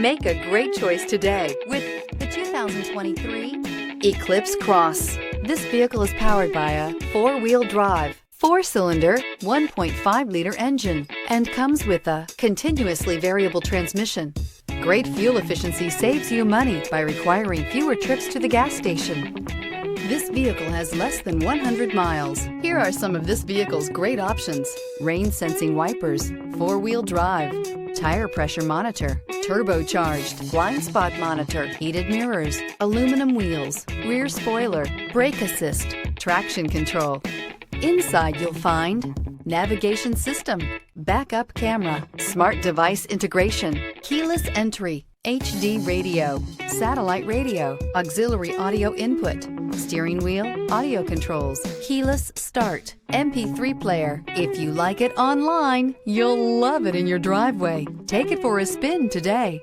Make a great choice today with the 2023 Eclipse Cross. This vehicle is powered by a 4-wheel drive, 4-cylinder, 1.5-liter engine, and comes with a continuously variable transmission. Great fuel efficiency saves you money by requiring fewer trips to the gas station. This vehicle has less than 100 miles. Here are some of this vehicle's great options: rain-sensing wipers, 4-wheel drive, tire pressure monitor, turbocharged, blind spot monitor, heated mirrors, aluminum wheels, rear spoiler, brake assist, traction control. Inside you'll find navigation system, backup camera, smart device integration, keyless entry, HD radio, satellite radio, auxiliary audio input, steering wheel audio controls, keyless start, MP3 player. If you like it online, you'll love it in your driveway. Take it for a spin today.